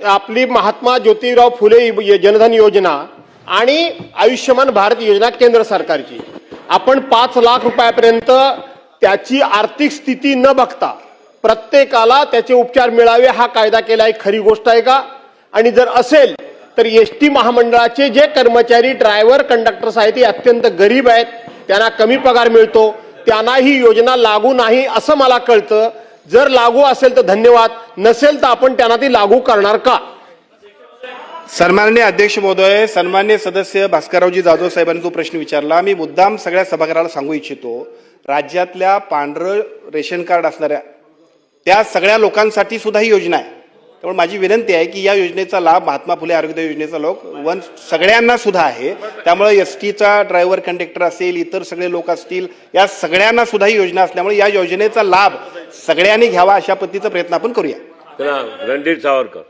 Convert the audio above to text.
आपली महात्मा ज्योतिराव फुले जनधन योजना आणि आयुष्यमान भारत योजना केंद्र सरकारची आपण 5 लाख रुपयापर्यंत त्याची आर्थिक स्थिती न बघता प्रत्येकाला त्याचे उपचार मिळावे हा कायदा केला आहे। खरी गोष्ट आहे का? आणि जर असेल तर एसटी महामंडळाचे जे कर्मचारी ड्रायव्हर कंडक्टर्स आहेत ते अत्यंत गरीब आहेत, त्यांना कमी पगार मिळतो, त्यांना ही योजना लागू नाही असं मला कळतं। जर लागू असेल तर धन्यवाद, नसेल तर आपण त्यांना ती लागू करणार का? सन्माननीय अध्यक्ष महोदय, सन्माननीय सदस्य भास्कररावजी जाधव साहेबांनी जो प्रश्न विचारला, मी मुद्दाम सगळ्या सभागृहाला सांगू इच्छितो, राज्यातल्या पांढरं रेशन कार्ड असणाऱ्या त्या सगळ्या लोकांसाठी सुद्धा ही योजना आहे। त्यामुळे माझी विनंती आहे की या योजनेचा लाभ महात्मा फुले आरोग्य योजनेचा लाभ सगळ्यांना सुद्धा आहे। त्यामुळे एसटीचा ड्रायव्हर कंडक्टर असेल, इतर सगळे लोक असतील, या सगळ्यांना सुद्धा ही योजना असल्यामुळे या योजनेचा लाभ सगळ्यांनी घ्यावा अशा पद्धतीचा प्रयत्न आपण करूया। रणधीर सावरकर।